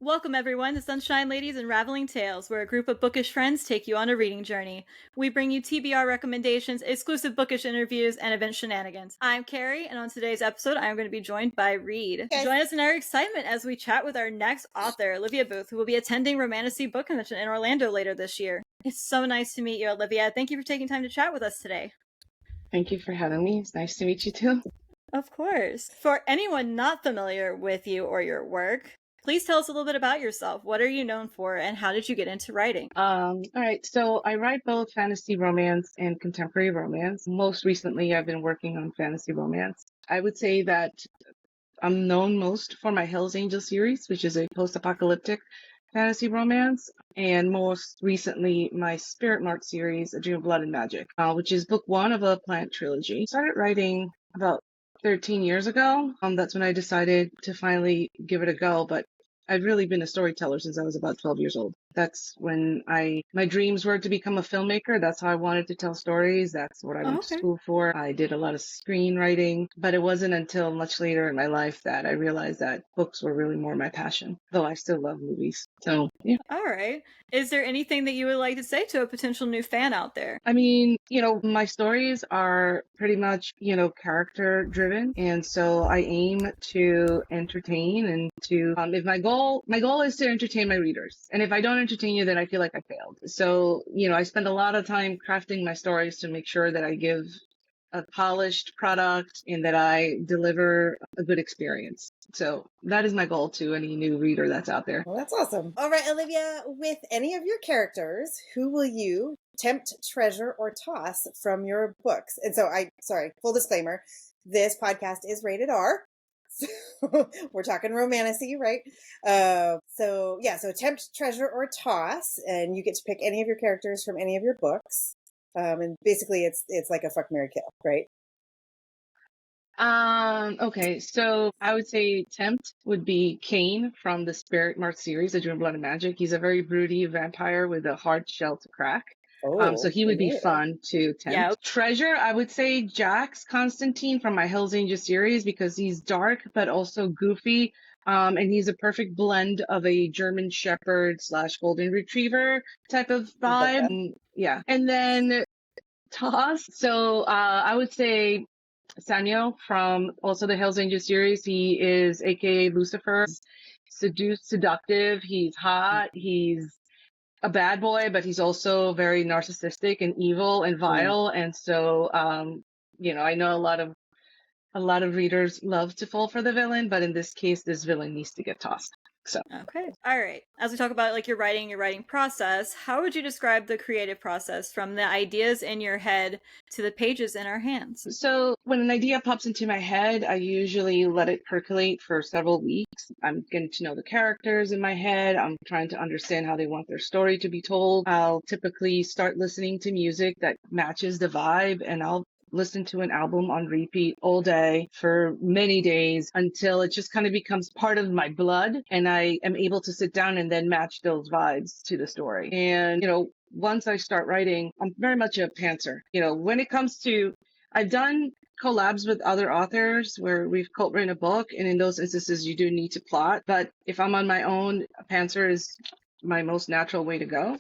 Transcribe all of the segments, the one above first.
Welcome, everyone, to Sunshine Ladies and Raveling Tales, where a group of bookish friends take you on a reading journey. We bring you TBR recommendations, exclusive bookish interviews, and event shenanigans. I'm Carrie, and on today's episode, I'm going to be joined by Reid. Yes. Join us in our excitement as we chat with our next author, Olivia Boothe, who will be attending Romantasy Book Convention in Orlando later this year. It's so nice to meet you, Olivia. Thank you for taking time to chat with us today. Thank you for having me. It's nice to meet you too. Of course. For anyone not familiar with you or your work, please tell us a little bit about yourself. What are you known for, and how did you get into writing? All right. So I write both fantasy romance and contemporary romance. Most recently, I've been working on fantasy romance. I would say that I'm known most for my Hell's Angel series, which is a post-apocalyptic fantasy romance, and most recently my Spirit Mark series, A Dream of Blood and Magic, which is book one of a planned trilogy. I started writing about 13 years ago. That's when I decided to finally give it a go, but I've really been a storyteller since I was about 12 years old. That's when my dreams were to become a filmmaker. That's how I wanted to tell stories. That's what I went to school for. I did a lot of screenwriting, but it wasn't until much later in my life that I realized that books were really more my passion, though I still love movies. So, yeah. All right. Is there anything that you would like to say to a potential new fan out there? I mean, my stories are pretty much, character driven. And so I aim to entertain and to, if my goal is to entertain my readers. And if I don't entertain you, then I feel like I failed. So, I spend a lot of time crafting my stories to make sure that I give a polished product and that I deliver a good experience. So that is my goal to any new reader that's out there. Well, that's awesome. All right, Olivia, with any of your characters, who will you tempt, treasure, or toss from your books? And so full disclaimer, this podcast is rated R. So we're talking romantasy, right? So tempt, treasure, or toss, and you get to pick any of your characters from any of your books. And basically it's like a fuck, marry, kill, right? Okay, so I would say tempt would be Kane from the Spirit Mark series, A Dream of Blood and Magic. He's a very broody vampire with a hard shell to crack. So he would be fun to tempt. Yeah. Treasure, I would say Jax Constantine from my Hell's Angel series because he's dark but also goofy. And he's a perfect blend of a German Shepherd / Golden Retriever type of vibe. Yeah. And then toss. So I would say Samuel from also the Hell's Angel series. He is aka Lucifer. Seductive. He's hot. He's a bad boy, but he's also very narcissistic and evil and vile. And so, I know a lot of readers love to fall for the villain, but in this case, this villain needs to get tossed. So. Okay. All right. As we talk about your writing process, how would you describe the creative process from the ideas in your head to the pages in our hands? So when an idea pops into my head, I usually let it percolate for several weeks. I'm getting to know the characters in my head. I'm trying to understand how they want their story to be told. I'll typically start listening to music that matches the vibe, and I'll listen to an album on repeat all day for many days until it just kind of becomes part of my blood and I am able to sit down and then match those vibes to the story. And, once I start writing, I'm very much a pantser. When it comes to, I've done collabs with other authors where we've co-written a book, and in those instances you do need to plot. But if I'm on my own, a pantser is my most natural way to go.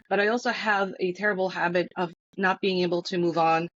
But I also have a terrible habit of not being able to move on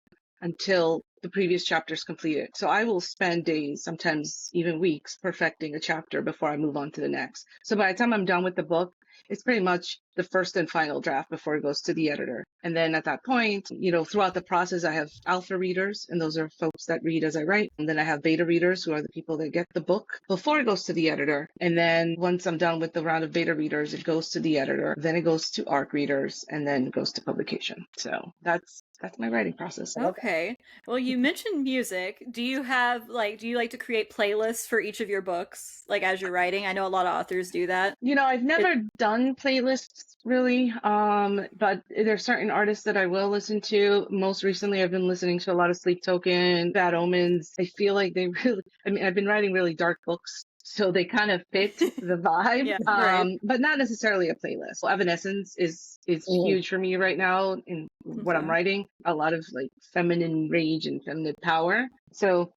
until the previous chapter is completed. So I will spend days, sometimes even weeks, perfecting a chapter before I move on to the next. So by the time I'm done with the book, it's pretty much the first and final draft before it goes to the editor. And then at that point, throughout the process, I have alpha readers, and those are folks that read as I write. And then I have beta readers, who are the people that get the book before it goes to the editor. And then once I'm done with the round of beta readers, it goes to the editor. Then it goes to ARC readers, and then it goes to publication. So that's my writing process. Okay. Well, you mentioned music. Do you like to create playlists for each of your books, as you're writing? I know a lot of authors do that. I've never done playlists really, but there's certain artists that I will listen to. Most recently, I've been listening to a lot of Sleep Token, Bad Omens. I feel like I've been writing really dark books, so they kind of fit the vibe, Yeah, right. but not necessarily a playlist. Evanescence is huge for me right now in what I'm writing. A lot of feminine rage and feminine power. So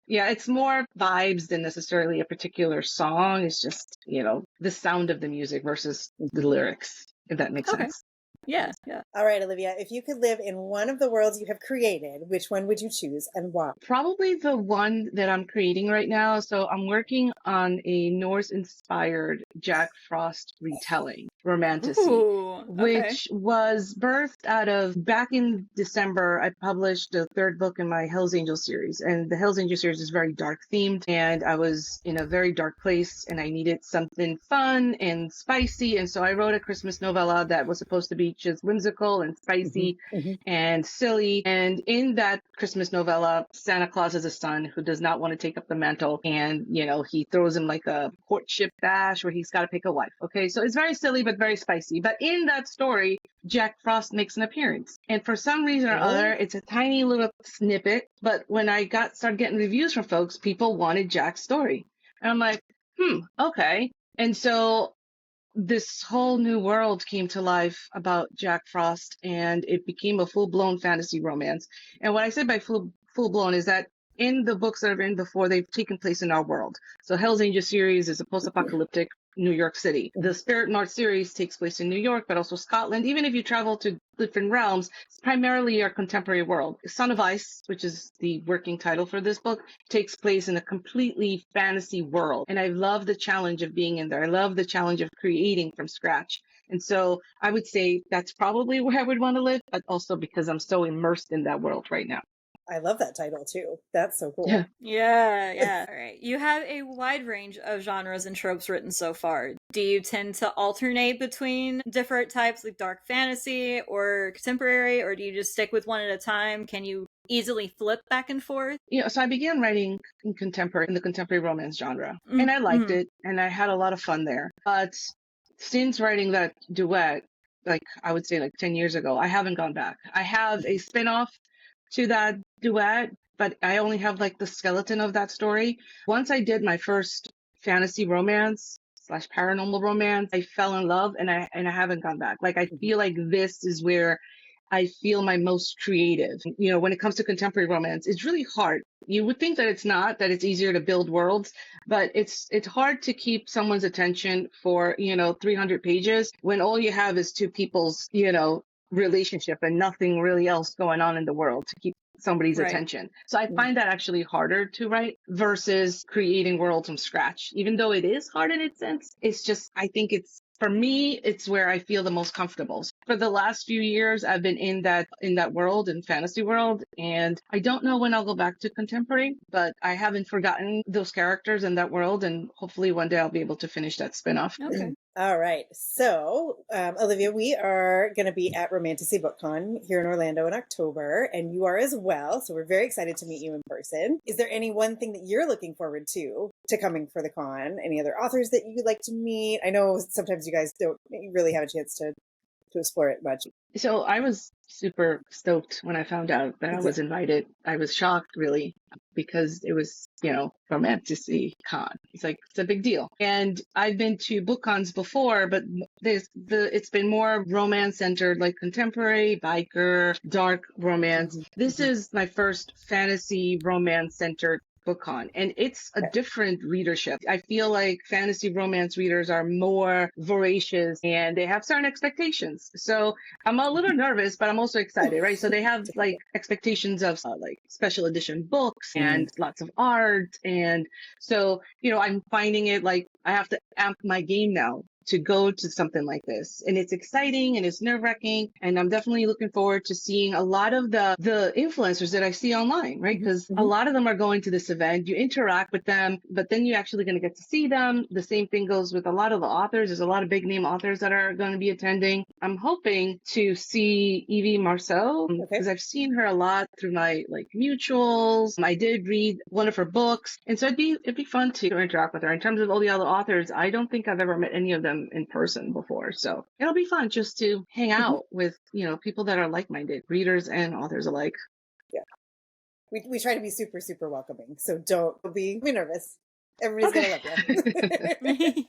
Yeah, it's more vibes than necessarily a particular song. It's just, the sound of the music versus the lyrics, if that makes Okay. sense. Yeah, yeah. All right, Olivia, if you could live in one of the worlds you have created, which one would you choose and why? Probably the one that I'm creating right now. So I'm working on a Norse-inspired Jack Frost retelling, romantasy, Ooh, okay. which was birthed out of back in December. I published the third book in my Hells Angel series, and the Hells Angel series is very dark themed, and I was in a very dark place, and I needed something fun and spicy, and so I wrote a Christmas novella that was supposed to be just whimsical and spicy and silly. And in that Christmas novella, Santa Claus has a son who does not want to take up the mantle. And, he throws him like a courtship bash where he's got to pick a wife. Okay. So it's very silly, but very spicy. But in that story, Jack Frost makes an appearance. And for some reason or other, it's a tiny little snippet. But when I started getting reviews from folks, people wanted Jack's story. And I'm like, okay. And so this whole new world came to life about Jack Frost, and it became a full-blown fantasy romance. And what I say by full-blown is that in the books that I've written before, they've taken place in our world. So Hell's Angel series is a post-apocalyptic New York City. The Spirit North series takes place in New York, but also Scotland. Even if you travel to different realms, it's primarily our contemporary world. Son of Ice, which is the working title for this book, takes place in a completely fantasy world. And I love the challenge of being in there. I love the challenge of creating from scratch. And so I would say that's probably where I would want to live, but also because I'm so immersed in that world right now. I love that title too. That's so cool. Yeah. Yeah. All right. You have a wide range of genres and tropes written so far. Do you tend to alternate between different types, like dark fantasy or contemporary, or do you just stick with one at a time? Can you easily flip back and forth? So I began writing in the contemporary romance genre, and I liked it, and I had a lot of fun there. But since writing that duet, like I would say like 10 years ago, I haven't gone back. I have a spin-off to that duet, but I only have like the skeleton of that story. Once I did my first fantasy romance slash paranormal romance, I fell in love, and I haven't gone back. Like I feel like this is where I feel my most creative. When it comes to contemporary romance, it's really hard. You would think that it's not, that it's easier to build worlds, but it's hard to keep someone's attention for, 300 pages when all you have is two people's, relationship and nothing really else going on in the world to keep somebody's attention. So I find that actually harder to write versus creating worlds from scratch. Even though it is hard in its sense, it's just, I think for me, it's where I feel the most comfortable. For the last few years, I've been in that world, in fantasy world, and I don't know when I'll go back to contemporary, but I haven't forgotten those characters in that world, and hopefully one day I'll be able to finish that spinoff. Okay. All right. So, Olivia, we are going to be at Romantasy BookCon here in Orlando in October, and you are as well. So we're very excited to meet you in person. Is there any one thing that you're looking forward to coming for the con? Any other authors that you'd like to meet? I know sometimes you guys don't really have a chance to explore it much. So I was super stoked when I found out that I was invited. I was shocked, really, because it was, Romantasy Con. It's a big deal. And I've been to book cons before, but it's been more romance centered, like contemporary, biker, dark romance. This is my first fantasy romance centered BookCon, and it's a different readership. I feel like fantasy romance readers are more voracious and they have certain expectations. So I'm a little nervous, but I'm also excited, right? So they have like expectations of like special edition books and lots of art. And so, I'm finding it like I have to amp my game now to go to something like this. And it's exciting and it's nerve-wracking. And I'm definitely looking forward to seeing a lot of the influencers that I see online, right? Because a lot of them are going to this event. You interact with them, but then you're actually going to get to see them. The same thing goes with a lot of the authors. There's a lot of big name authors that are going to be attending. I'm hoping to see Evie Marceau because I've seen her a lot through my like mutuals. I did read one of her books. And so it'd be fun to interact with her. In terms of all the other authors, I don't think I've ever met any of them in person before. So it'll be fun just to hang out with, people that are like-minded, readers and authors alike. Yeah. We try to be super, super welcoming. So don't be nervous. Everybody's going to love you.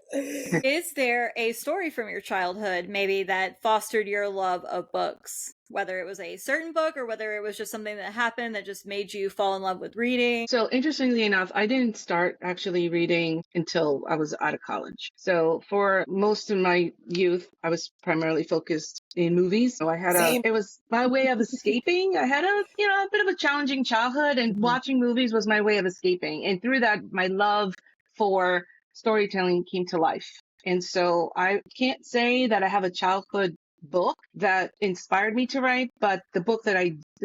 Is there a story from your childhood maybe that fostered your love of books? whether it was a certain book or whether it was just something that happened that just made you fall in love with reading. So interestingly enough, I didn't start actually reading until I was out of college. So for most of my youth, I was primarily focused in movies. So Same. it was my way of escaping. I had a bit of a challenging childhood, and watching movies was my way of escaping. And through that, my love for storytelling came to life. And so I can't say that I have a childhood book that inspired me to write, but the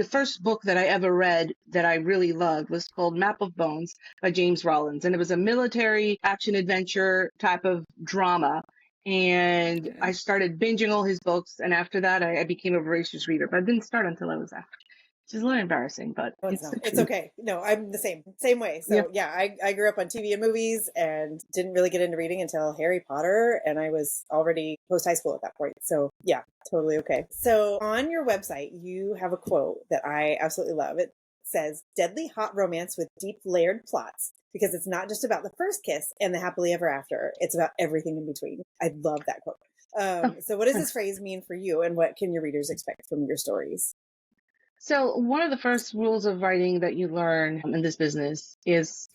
first book that I ever read that I really loved was called Map of Bones by James Rollins. And it was a military action adventure type of drama. And Okay. I started binging all his books. And after that, I became a voracious reader, but I didn't start until I was after. Which is a little embarrassing, but No, it's not. the It's truth. okay. No, I'm the same way. So yeah, I grew up on TV and movies and didn't really get into reading until Harry Potter, and I was already post high school at that point. So yeah, totally okay. So on your website, you have a quote that I absolutely love. It says, "Deadly hot romance with deep layered plots, because it's not just about the first kiss and the happily ever after. It's about everything in between." I love that quote. So what does this phrase mean for you, and what can your readers expect from your stories? So one of the first rules of writing that you learn in this business is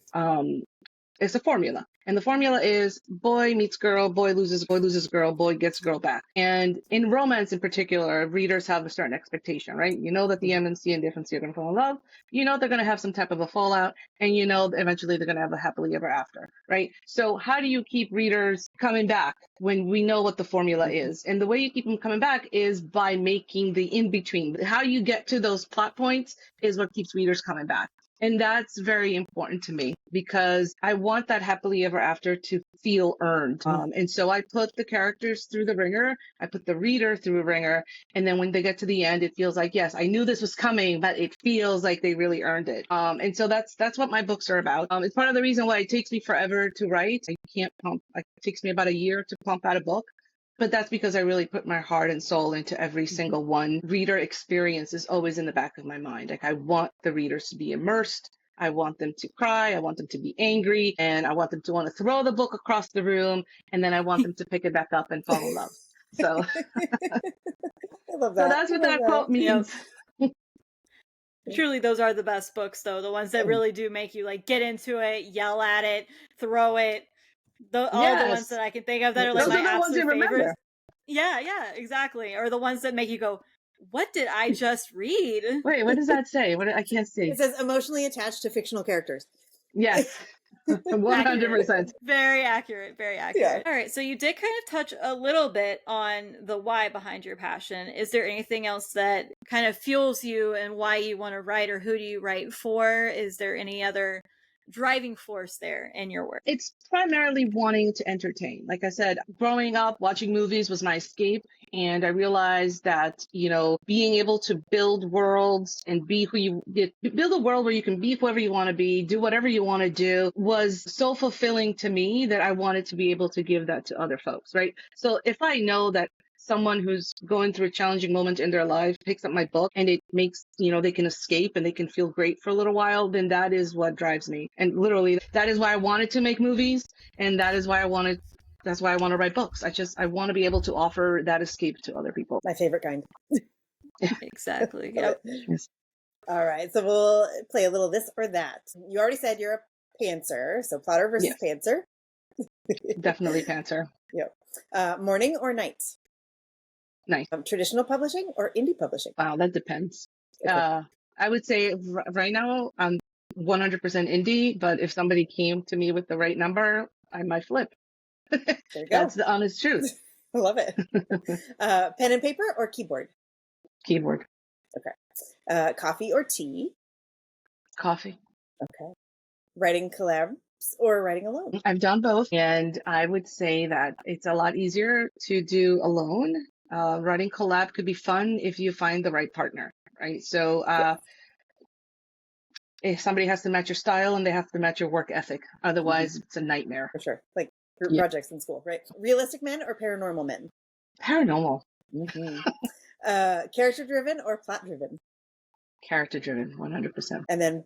it's a formula. And the formula is boy meets girl, boy loses girl, boy gets girl back. And in romance in particular, readers have a certain expectation, right? You know that the M and C and the FNC are going to fall in love. You know they're going to have some type of a fallout. And you know eventually they're going to have a happily ever after, right? So how do you keep readers coming back when we know what the formula is? And the way you keep them coming back is by making the in-between. How you get to those plot points is what keeps readers coming back. And that's very important to me because I want that happily ever after to feel earned. And so I put the characters through the ringer. I put the reader through a ringer. And then when they get to the end, it feels like, yes, I knew this was coming, but it feels like they really earned it. And so that's what my books are about. It's part of the reason why it takes me forever to write. It takes me about a year to pump out a book. But that's because I really put my heart and soul into every single one. Reader experience is always in the back of my mind. Like I want the readers to be immersed. I want them to cry. I want them to be angry. And I want them to want to throw the book across the room. And then I want them to pick it back up and fall in love. So, I love so that. that's I what love that quote that. Yep. means. Truly, those are the best books, though. The ones that really do make you like get into it, yell at it, throw it. All the ones Yes. that I can think of that are like Those my are the ones you absolute remember. favorites. Yeah, exactly. Or the ones that make you go, "What did I just read?" Wait, what does that say? I can't see. It says emotionally attached to fictional characters. Yes. Accurate. 100%. Very accurate. Very Yeah. accurate. All right. So you did kind of touch a little bit on the why behind your passion. Is there anything else that kind of fuels you and why you want to write, or who do you write for? Is there any other driving force there in your work? It's primarily wanting to entertain. Like I said, growing up, watching movies was my escape. And I realized that, being able to build worlds and build a world where you can be whoever you want to be, do whatever you want to do was so fulfilling to me that I wanted to be able to give that to other folks, right? So if I know that someone who's going through a challenging moment in their life picks up my book and it makes, they can escape and they can feel great for a little while, then that is what drives me. And literally, that is why I wanted to make movies. And that's why I want to write books. I want to be able to offer that escape to other people. My favorite kind. Exactly. Love Yep. it. Yes. All right. So we'll play a little this or that. You already said you're a pantser. So plotter versus Yes. pantser. Definitely pantser. Yep. Morning or night? Nice. Traditional publishing or indie publishing? Wow, that depends. Okay. I would say right now I'm 100% indie, but if somebody came to me with the right number, I might flip. There you go. That's the honest truth. I love it. Pen and paper or keyboard? Keyboard. Okay. Coffee or tea? Coffee. Okay. Writing collabs or writing alone? I've done both, and I would say that it's a lot easier to do alone. Writing collab could be fun if you find the right partner, right? So if somebody has to match your style and they have to match your work ethic, otherwise it's a nightmare. For sure. Like group projects in school, right? Realistic men or paranormal men? Paranormal. Character-driven or plot-driven? Character-driven, 100%. And then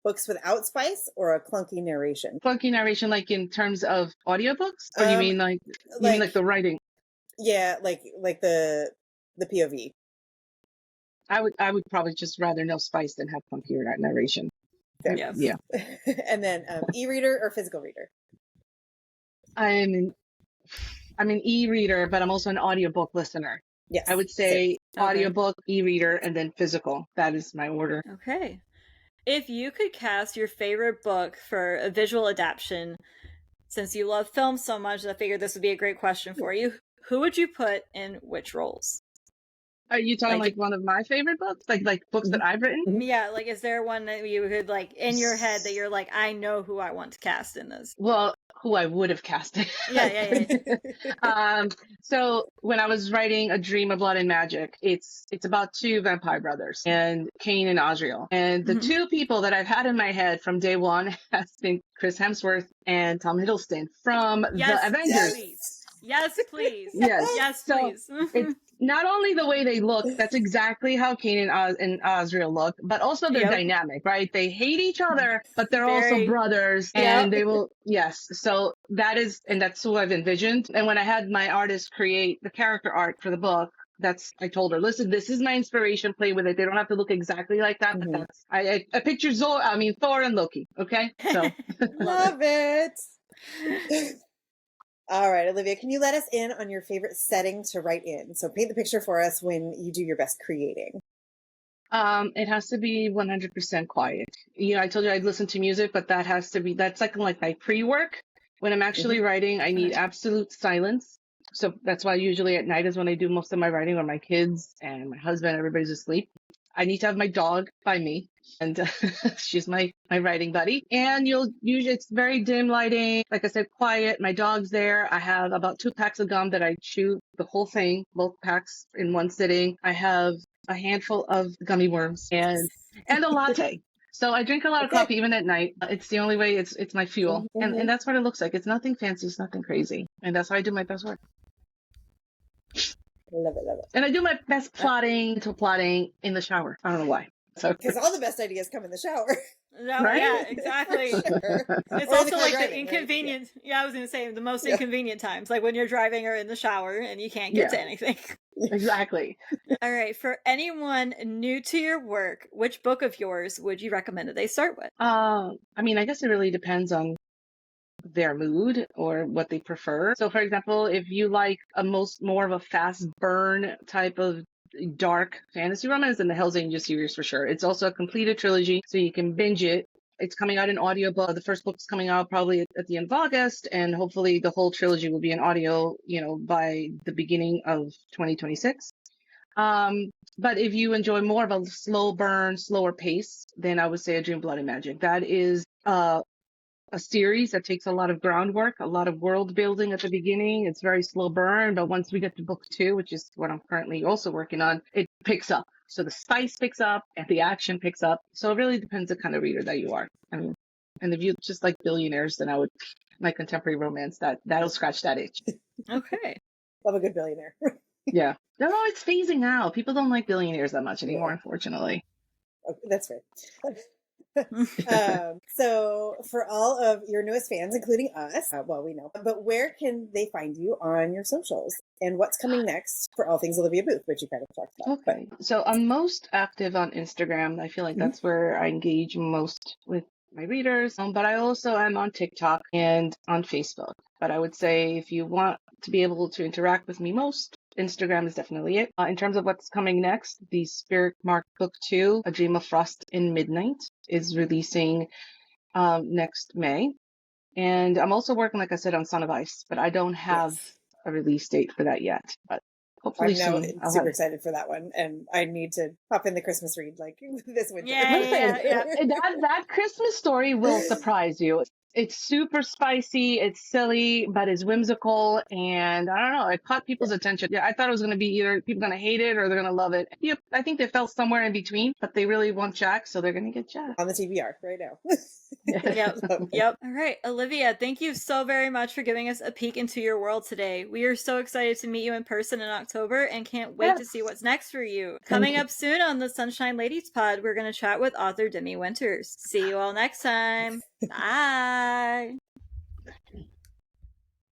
books without spice or a clunky narration? Clunky narration, like in terms of audiobooks? Or you mean like the writing? Yeah, like the POV. I would probably just rather know spice than have computer narration. Fair. Yes. Yeah. And then e-reader or physical reader? I'm an e-reader, but I'm also an audiobook listener. Yes. I would say Okay. audiobook, e-reader, and then physical. That is my order. Okay. If you could cast your favorite book for a visual adaptation, since you love film so much, I figured this would be a great question for you. Who would you put in which roles? Are you talking like one of my favorite books? Like books that I've written? Yeah, like is there one that you could like in your head that you're like, I know who I want to cast in this? Well, who I would have casted. Yeah. So when I was writing A Dream of Blood and Magic, it's about two vampire brothers, and Cain and Azrael. And the two people that I've had in my head from day one has been Chris Hemsworth and Tom Hiddleston from the Avengers. Please. Yes, please. Yes. Yes, So please. it's not only the way they look, that's exactly how Cain and Azrael look, but also their dynamic, right? They hate each other, but they're also brothers, and they will, yes. So that's who I've envisioned. And when I had my artist create the character art for the book, I told her, listen, this is my inspiration, play with it. They don't have to look exactly like that, but I pictured Thor and Loki, okay? So. Love it. All right, Olivia, can you let us in on your favorite setting to write in? So paint the picture for us when you do your best creating. It has to be 100% quiet. I told you I'd listen to music, but that's like my pre-work. When I'm actually writing, I need absolute silence. So that's why usually at night is when I do most of my writing, when my kids and my husband, everybody's asleep. I need to have my dog by me, and she's my writing buddy. And it's very dim lighting. Like I said, quiet. My dog's there. I have about 2 packs of gum that I chew the whole thing, both packs in one sitting. I have a handful of gummy worms and a latte. So I drink a lot of coffee even at night. It's the only way. It's my fuel, and that's what it looks like. It's nothing fancy. It's nothing crazy, and that's how I do my best work. Love it. And I do my best plotting in the shower. I don't know why. Because all the best ideas come in the shower. No, right? Yeah, exactly. Sure. It's Or also the like driving, the right? inconvenient. Yeah, I was going to say the most inconvenient times, like when you're driving or in the shower and you can't get to anything. Exactly. All right. For anyone new to your work, which book of yours would you recommend that they start with? I guess it really depends on their mood or what they prefer. So for example, if you like more of a fast burn type of dark fantasy romance, then the Hell's Angels series for sure. It's also a completed trilogy, so you can binge it. It's coming out in audiobook. The first book's coming out probably at the end of August, and hopefully the whole trilogy will be in audio, by the beginning of 2026. But if you enjoy more of a slow burn, slower pace, then I would say A Dream, Blood and Magic. That is a series that takes a lot of groundwork, a lot of world building at the beginning. It's very slow burn, but once we get to book 2, which is what I'm currently also working on, it picks up. So the spice picks up and the action picks up. So it really depends the kind of reader that you are. And if you just like billionaires, then my contemporary romance, that'll scratch that itch. Okay. Love a good billionaire. Yeah. No, it's phasing out. People don't like billionaires that much anymore, unfortunately. Okay, that's fair. So for all of your newest fans, including us, we know, but where can they find you on your socials and what's coming next for all things Olivia Boothe, which you kind of talked about? Okay. So I'm most active on Instagram. I feel like that's where I engage most with my readers. But I also am on TikTok and on Facebook. But I would say if you want to be able to interact with me most, Instagram is definitely it. In terms of what's coming next, the Spirit Mark Book 2, A Dream of Frost in Midnight, is releasing next May. And I'm also working, like I said, on Son of Ice, but I don't have a release date for that yet. But hopefully soon. I'm super excited for that one, and I need to pop in the Christmas read like this winter. Yeah. That Christmas story will surprise you. It's super spicy, it's silly, but it's whimsical, and I don't know, it caught people's attention. Yeah, I thought it was going to be either people going to hate it or they're going to love it. Yep, I think they fell somewhere in between, but they really want Jack, so they're going to get Jack. On the TBR right now. Yep. All right, Olivia, thank you so very much for giving us a peek into your world today. We are so excited to meet you in person in October and can't wait to see what's next for you. Coming up soon on the Sunshine Ladies Pod, we're going to chat with author Demi Winters. See you all next time. Bye.